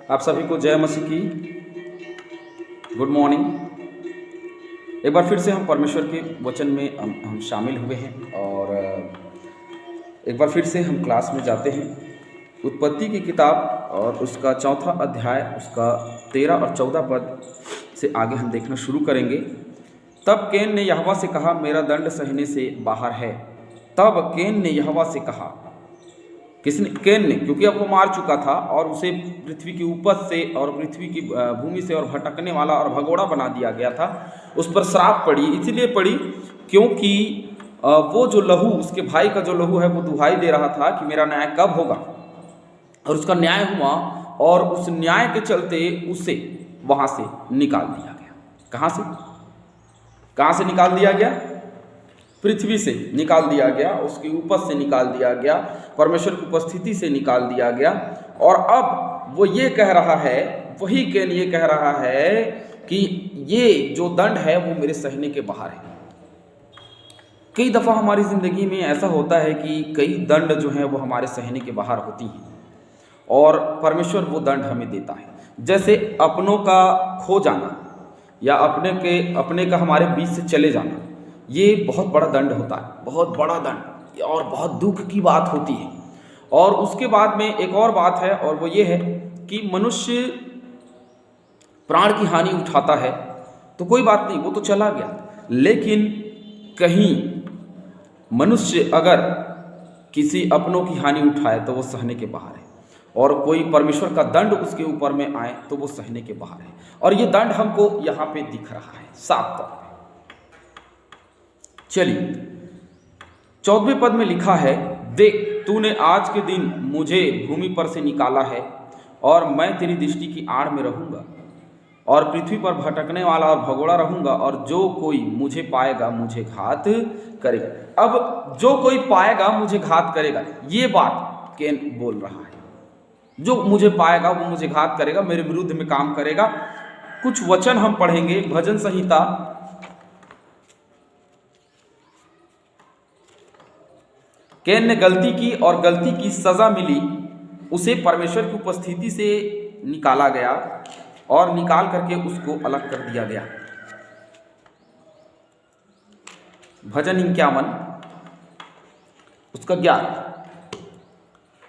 आप सभी को जय मसीह की गुड मॉर्निंग। एक बार फिर से हम परमेश्वर के वचन में हम शामिल हुए हैं और एक बार फिर से हम क्लास में जाते हैं। उत्पत्ति की किताब और उसका 4था अध्याय, उसका 13 और 14 पद से आगे हम देखना शुरू करेंगे। तब कैन ने यहोवा से कहा, मेरा दंड सहने से बाहर है। तब कैन ने यहोवा से कहा, किसने? कैन ने, क्योंकि अब वो मार चुका था और उसे पृथ्वी की उपज से और पृथ्वी की भूमि से और भटकने वाला और भगोड़ा बना दिया गया था। उस पर श्राप पड़ी, इसलिए पड़ी क्योंकि वो जो लहू, उसके भाई का जो लहू है, वो दुहाई दे रहा था कि मेरा न्याय कब होगा। और उसका न्याय हुआ और उस न्याय के चलते उसे वहाँ से निकाल दिया गया। कहाँ से निकाल दिया गया? पृथ्वी से निकाल दिया गया, उसकी उपज से निकाल दिया गया, परमेश्वर की उपस्थिति से निकाल दिया गया। और अब वो ये कह रहा है, वही कैन ये कह रहा है कि ये जो दंड है वो मेरे सहने के बाहर है। कई दफ़ा हमारी ज़िंदगी में ऐसा होता है कि कई दंड जो हैं वो हमारे सहने के बाहर होती हैं और परमेश्वर वो दंड हमें देता है। जैसे अपनों का खो जाना या अपने का हमारे बीच से चले जाना, ये बहुत बड़ा दंड होता है, बहुत बड़ा दंड और बहुत दुख की बात होती है। और उसके बाद में एक और बात है, और वो ये है कि मनुष्य प्राण की हानि उठाता है तो कोई बात नहीं, वो तो चला गया। लेकिन कहीं मनुष्य अगर किसी अपनों की हानि उठाए तो वो सहने के बाहर है, और कोई परमेश्वर का दंड उसके ऊपर में आए तो वो सहने के बाहर है। और ये दंड हमको यहाँ पे दिख रहा है साफ तौर पे। चलिए, 14वें पद में लिखा है, देख तूने आज के दिन मुझे भूमि पर से निकाला है और मैं तेरी दृष्टि की आड़ में रहूंगा और पृथ्वी पर भटकने वाला और भगोड़ा रहूंगा, और जो कोई मुझे पाएगा मुझे घात करेगा। अब जो कोई पाएगा मुझे घात करेगा, ये बात कैन बोल रहा है। जो मुझे पाएगा वो मुझे घात करेगा, मेरे विरुद्ध में काम करेगा। कुछ वचन हम पढ़ेंगे। भजन संहिता 1 कैन ने गलती की और गलती की सजा मिली। उसे परमेश्वर की उपस्थिति से निकाला गया और निकाल करके उसको अलग कर दिया गया। भजन 51 उसका 11,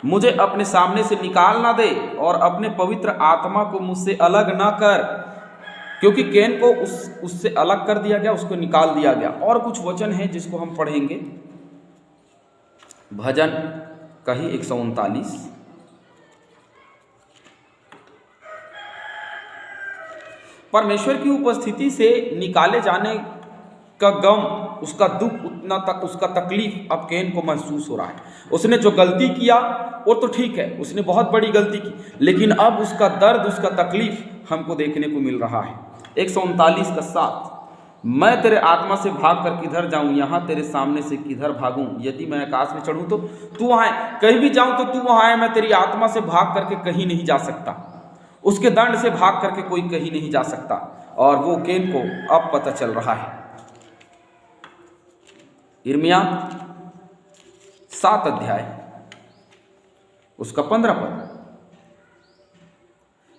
मुझे अपने सामने से निकाल ना दे और अपने पवित्र आत्मा को मुझसे अलग ना कर। क्योंकि कैन को उससे अलग कर दिया गया, उसको निकाल दिया गया। और कुछ वचन हैं जिसको हम पढ़ेंगे। भजन का ही 139, परमेश्वर की उपस्थिति से निकाले जाने का गम, उसका दुख, उतना तक उसका तकलीफ अब कैन को महसूस हो रहा है। उसने जो गलती किया वो तो ठीक है, उसने बहुत बड़ी गलती की, लेकिन अब उसका दर्द, उसका तकलीफ हमको देखने को मिल रहा है। 139 का 7, मैं तेरे आत्मा से भाग कर किधर जाऊं, यहाँ तेरे सामने से किधर भागूं। यदि मैं आकाश में चढ़ूं तो तू वहाँ है, कहीं भी जाऊं तो तू वहाँ है। मैं तेरी आत्मा से भाग करके कहीं नहीं जा सकता, उसके दंड से भाग करके कोई कहीं नहीं जा सकता। और वो कैन को अब पता चल रहा है। यिर्मयाह 7 अध्याय उसका 15 पद,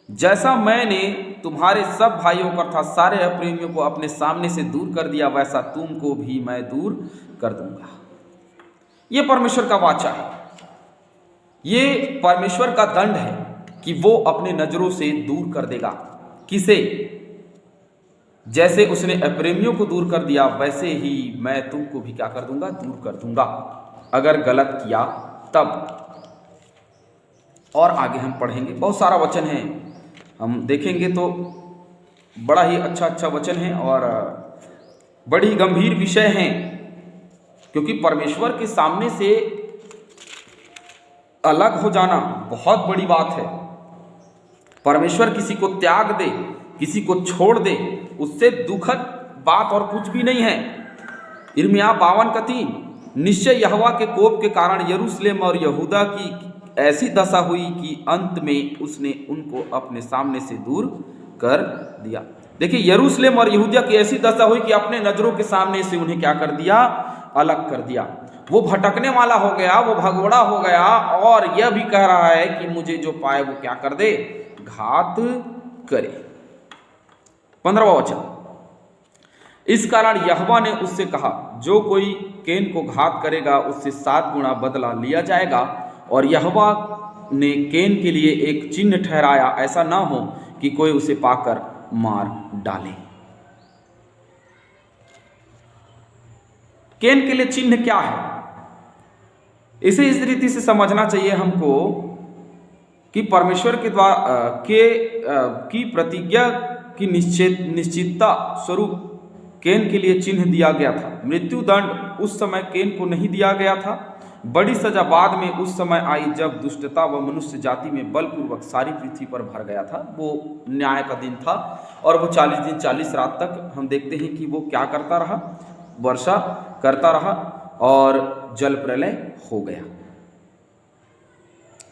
जैसा मैंने तुम्हारे सब भाइयों को अर्थात सारे अप्रेमियों को अपने सामने से दूर कर दिया, वैसा तुमको भी मैं दूर कर दूंगा। ये परमेश्वर का वाचा है, ये परमेश्वर का दंड है कि वो अपने नजरों से दूर कर देगा। किसे? जैसे उसने अप्रेमियों को दूर कर दिया, वैसे ही मैं तुमको भी क्या कर दूंगा? दूर कर दूंगा, अगर गलत किया तब। और आगे हम पढ़ेंगे, बहुत सारा वचन है, हम देखेंगे तो बड़ा ही अच्छा वचन है और बड़ी गंभीर विषय हैं। क्योंकि परमेश्वर के सामने से अलग हो जाना बहुत बड़ी बात है। परमेश्वर किसी को त्याग दे, किसी को छोड़ दे, उससे दुखद बात और कुछ भी नहीं है। यिर्मयाह 52 का 3, निश्चय यहोवा के कोप के कारण यरूशलेम और यहूदा की ऐसी दशा हुई कि अंत में उसने उनको अपने सामने से दूर कर दिया। देखिए, यरूशलेम और यहूदा की ऐसी दशा हुई कि अपने नजरों के सामने से उन्हें क्या कर दिया? अलग कर दिया। वो भटकने वाला हो गया, वो भगोड़ा हो गया, और यह भी कह रहा है कि मुझे जो पाए वो क्या कर दे? घात करे। 15वां वचन, इस कारण यहोवा ने उससे कहा, जो कोई कैन को घात करेगा उससे 7 गुना बदला लिया जाएगा। और यहोवा ने कैन के लिए एक चिन्ह ठहराया, ऐसा ना हो कि कोई उसे पाकर मार डाले। कैन के लिए चिन्ह क्या है, इसे इस रीति से समझना चाहिए हमको कि परमेश्वर के द्वारा की प्रतिज्ञा की निश्चितता स्वरूप कैन के लिए चिन्ह दिया गया था। मृत्यु दंड उस समय कैन को नहीं दिया गया था। बड़ी सजा बाद में उस समय आई जब दुष्टता व मनुष्य जाति में बलपूर्वक सारी पृथ्वी पर भर गया था। वो न्याय का दिन था और वो 40 दिन 40 रात तक हम देखते हैं कि वो क्या करता रहा, वर्षा करता रहा और जल प्रलय हो गया।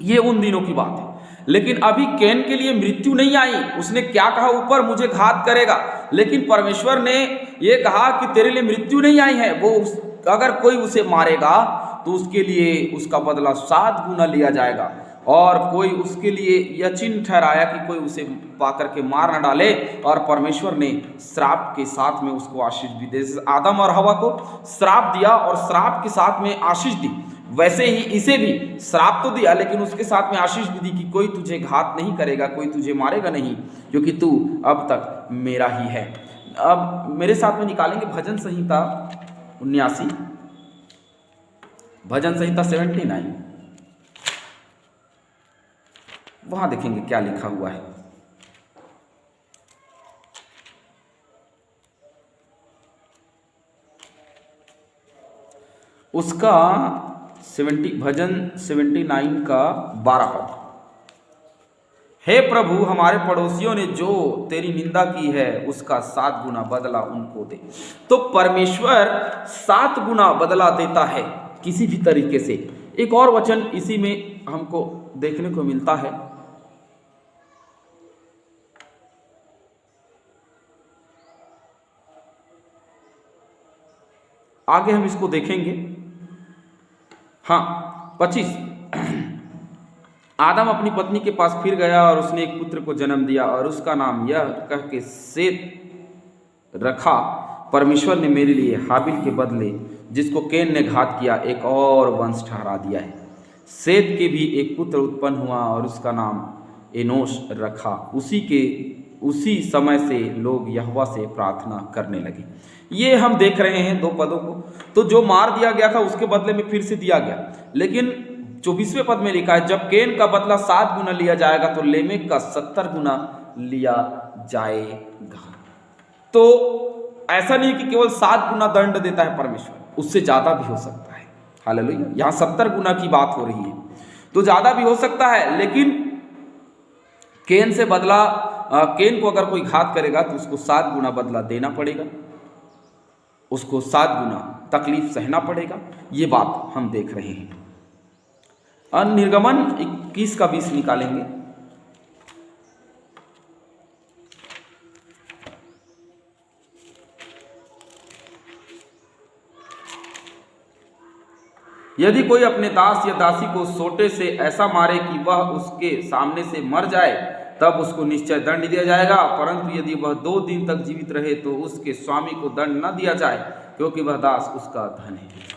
ये उन दिनों की बात है। लेकिन अभी कैन के लिए मृत्यु नहीं आई। उसने क्या कहा, ऊपर मुझे घात करेगा, लेकिन परमेश्वर ने ये कहा कि तेरे लिए मृत्यु नहीं आई है। वो अगर कोई उसे मारेगा तो उसके लिए उसका बदला 7 गुना लिया जाएगा। और कोई उसके लिए यह चिन्ह ठहराया कि कोई उसे पाकर के मार न डाले। और परमेश्वर ने श्राप के साथ में उसको आशीष भी दे। आदम और हवा को श्राप दिया और श्राप के साथ में आशीष दी, वैसे ही इसे भी श्राप तो दिया लेकिन उसके साथ में आशीष भी दी कि कोई तुझे घात नहीं करेगा, कोई तुझे मारेगा नहीं, क्योंकि तू अब तक मेरा ही है। अब मेरे साथ में निकालेंगे भजन संहिता 79, भजन संहिता 79, वहां देखेंगे क्या लिखा हुआ है। उसका भजन 79 का 12 पद, हे प्रभु हमारे पड़ोसियों ने जो तेरी निंदा की है उसका 7 गुना बदला उनको दे। तो परमेश्वर 7 गुना बदला देता है किसी भी तरीके से। एक और वचन इसी में हमको देखने को मिलता है, आगे हम इसको देखेंगे। हाँ 25, आदम अपनी पत्नी के पास फिर गया और उसने एक पुत्र को जन्म दिया और उसका नाम यह कह के सेत रखा, परमेश्वर ने मेरे लिए हाबिल के बदले जिसको कैन ने घात किया एक और वंश ठहरा दिया है। सेत के भी एक पुत्र उत्पन्न हुआ और उसका नाम एनोश रखा। उसी समय से लोग यहोवा से प्रार्थना करने लगे। ये हम देख रहे हैं 2 पदों को। तो जो मार दिया गया था उसके बदले में फिर से दिया गया, लेकिन 24वें पद में लिखा है जब कैन का बदला 7 गुना लिया जाएगा तो लेमेक का 70 गुना लिया जाएगा। तो ऐसा नहीं कि केवल 7 गुना दंड देता है परमेश्वर, उससे ज्यादा भी हो सकता है। हालेलुया, यहाँ 70 गुना की बात हो रही है, तो ज्यादा भी हो सकता है। लेकिन कैन से बदला, कैन को अगर कोई घात करेगा तो उसको 7 गुना बदला देना पड़ेगा, उसको 7 गुना तकलीफ सहना पड़ेगा। ये बात हम देख रहे हैं। निर्गमन 21 का 20 निकालेंगे। यदि कोई अपने दास या दासी को सोटे से ऐसा मारे कि वह उसके सामने से मर जाए तब उसको निश्चय दंड दिया जाएगा, परंतु यदि वह 2 दिन तक जीवित रहे तो उसके स्वामी को दंड न दिया जाए, क्योंकि वह दास उसका धन है।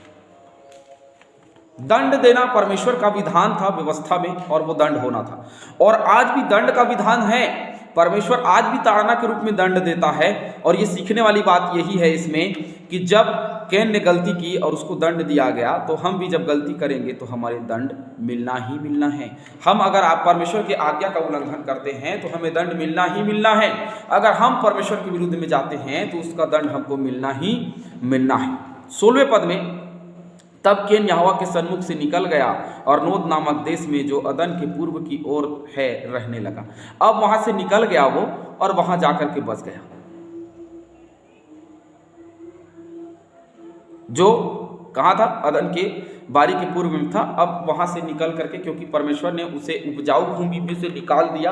दंड देना परमेश्वर का विधान था व्यवस्था में, और वो दंड होना था। और आज भी दंड का विधान है। परमेश्वर आज भी ताड़ना के रूप में दंड देता है। और ये सीखने वाली बात यही है इसमें कि जब कैन ने गलती की और उसको दंड दिया गया, तो हम भी जब गलती करेंगे तो हमारे दंड मिलना ही मिलना है। हम अगर आप परमेश्वर के आज्ञा का उल्लंघन करते हैं तो हमें दंड मिलना ही मिलना है। अगर हम परमेश्वर के विरुद्ध में जाते हैं तो उसका दंड हमको मिलना ही मिलना है। 16वें पद में, तब कैन यहोवा के सन्मुख से निकल गया और नोद नामक देश में जो अदन के पूर्व की ओर है रहने लगा। अब वहां से निकल गया वो और वहां जाकर के बस गया। जो कहाँ था? अदन के बारी के पूर्व में था। अब वहां से निकल करके, क्योंकि परमेश्वर ने उसे उपजाऊ भूमि में से निकाल दिया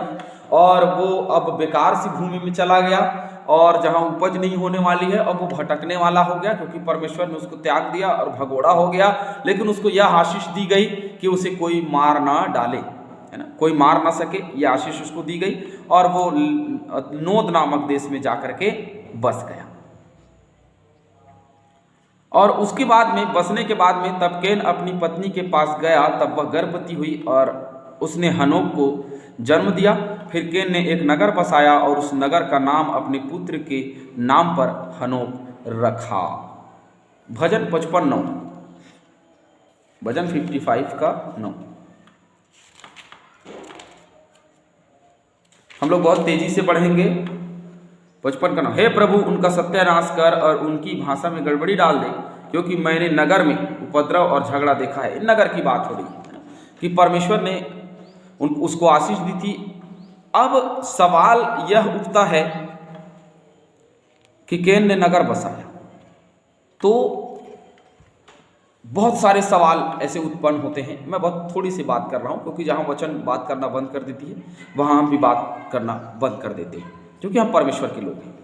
और वो अब बेकार सी भूमि में चला गया, और जहां उपज नहीं होने वाली है अब वो भटकने वाला हो गया, क्योंकि परमेश्वर ने उसको त्याग दिया और भगोड़ा हो गया। लेकिन उसको यह आशीष दी गई कि उसे कोई मार ना डाले। है ना, कोई मार ना सके, ये आशीष उसको दी गई और वो नोद नामक देश में जाकर के बस गया। और उसके बाद में, बसने के बाद में, तब कैन अपनी पत्नी के पास गया, तब वह गर्भवती हुई और उसने हनोक को जन्म दिया। फिर कैन ने एक नगर बसाया और उस नगर का नाम अपने पुत्र के नाम पर हनोक रखा। भजन 55:9, भजन 55 का 9। हम लोग बहुत तेजी से पढ़ेंगे। 55 का 9। हे प्रभु, उनका सत्यानाश कर और उनकी भाषा में गड़बड़ी डाल दे, क्योंकि मैंने नगर में उपद्रव और झगड़ा देखा है। इन नगर की बात हो रही है कि परमेश्वर ने उसको आशीष दी थी। अब सवाल यह उठता है कि कैन ने नगर बसाया, तो बहुत सारे सवाल ऐसे उत्पन्न होते हैं। मैं बहुत थोड़ी सी बात कर रहा हूँ, क्योंकि जहाँ वचन बात करना बंद कर देती है, वहाँ हम भी बात करना बंद कर देते हैं, क्योंकि हम परमेश्वर के लोग हैं।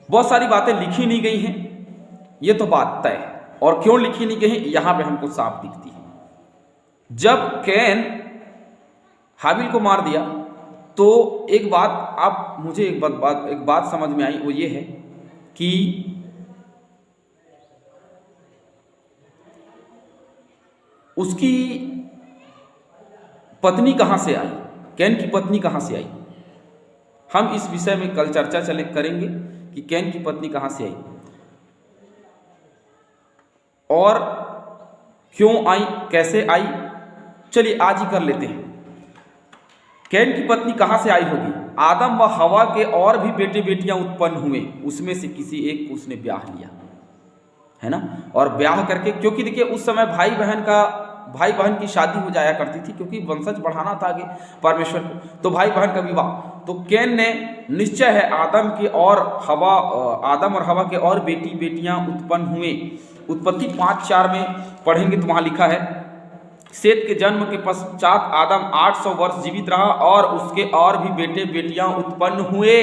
बहुत सारी बातें लिखी नहीं गई हैं, ये तो बात तय है। और क्यों लिखी नहीं गई है, यहाँ पे हमको साफ दिखती है। जब कैन हाबिल को मार दिया, तो एक बात आप मुझे एक बात समझ में आई, वो ये है कि उसकी पत्नी कहाँ से आई, कैन की पत्नी कहाँ से आई। हम इस विषय में कल चर्चा करेंगे कि कैन की पत्नी कहाँ से आई और क्यों आई, कैसे आई। चलिए आज ही कर लेते हैं। कैन की पत्नी कहाँ से आई होगी? आदम व हवा के और भी बेटे बेटियां उत्पन्न हुए, उसमें से किसी एक को उसने ब्याह लिया, है ना। और ब्याह करके, क्योंकि देखिए उस समय भाई बहन की शादी हो जाया करती थी, क्योंकि वंशज बढ़ाना था आगे परमेश्वर को, तो भाई बहन का विवाह। तो कैन ने निश्चय है आदम और हवा के और बेटी बेटियां उत्पन्न हुए। उत्पत्ति 5:4 में पढ़ेंगे तो वहां लिखा है, सेत के जन्म के पश्चात आदम 800 वर्ष जीवित रहा और उसके और भी बेटे बेटियां उत्पन्न हुए।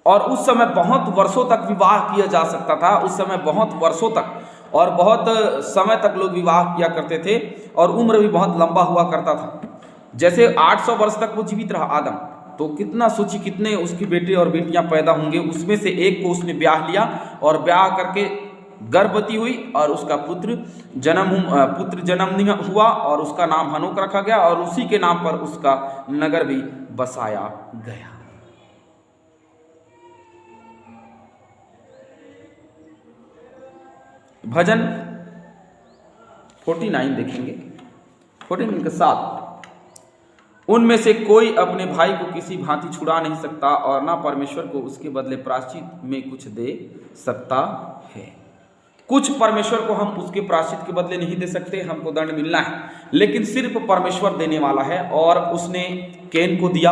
और उस समय बहुत वर्षों तक विवाह किया जा सकता था, उस समय बहुत वर्षों तक और बहुत समय तक लोग विवाह किया करते थे, और उम्र भी बहुत लंबा हुआ करता था। जैसे 800 वर्ष तक वो जीवित रहा आदम, तो कितना सोची कितने उसके बेटे और बेटियां पैदा होंगे। उसमें से एक को उसने ब्याह लिया और ब्याह करके गर्भवती हुई और उसका पुत्र जन्म हुआ और उसका नाम हनोक रखा गया और उसी के नाम पर उसका नगर भी बसाया गया। भजन 49 देखेंगे, 49 के 7। उनमें से कोई अपने भाई को किसी भांति छुड़ा नहीं सकता और ना परमेश्वर को उसके बदले प्रायश्चित में कुछ दे सकता है। कुछ परमेश्वर को हम उसके प्रायश्चित के बदले नहीं दे सकते, हमको दंड मिलना है, लेकिन सिर्फ परमेश्वर देने वाला है। और उसने कैन को दिया,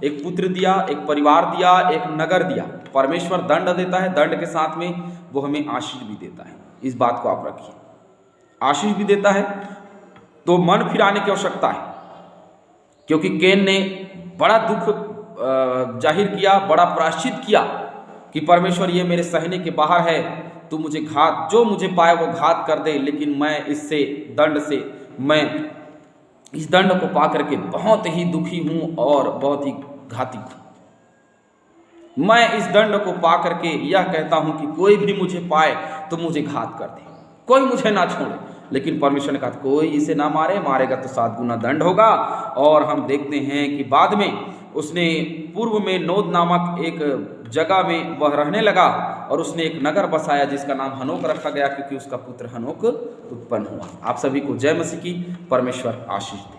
एक पुत्र दिया, एक परिवार दिया, एक नगर दिया। परमेश्वर दंड देता है, दंड के साथ में वो हमें आशीष भी देता है। इस बात को आप रखिए, आशीष भी देता है, तो मन फिराने की आवश्यकता है, क्योंकि कैन ने बड़ा दुख जाहिर किया, बड़ा प्रायश्चित किया कि परमेश्वर ये मेरे सहने के बाहर है, तू मुझे जो मुझे पाए वो घात कर दे, लेकिन मैं मैं इस दंड को पा करके बहुत ही दुखी हूँ और बहुत ही घाती हूँ। मैं इस दंड को पा करके यह कहता हूँ कि कोई भी मुझे पाए तो मुझे घात कर दे, कोई मुझे ना छोड़े। लेकिन परमेश्वर ने कहा कोई इसे ना मारेगा तो 7 गुना दंड होगा। और हम देखते हैं कि बाद में उसने पूर्व में नोद नामक एक जगह में वह रहने लगा और उसने एक नगर बसाया जिसका नाम हनोक रखा गया, क्योंकि उसका पुत्र हनोक उत्पन्न हुआ। आप सभी को जय मसीह की, परमेश्वर आशीष दे।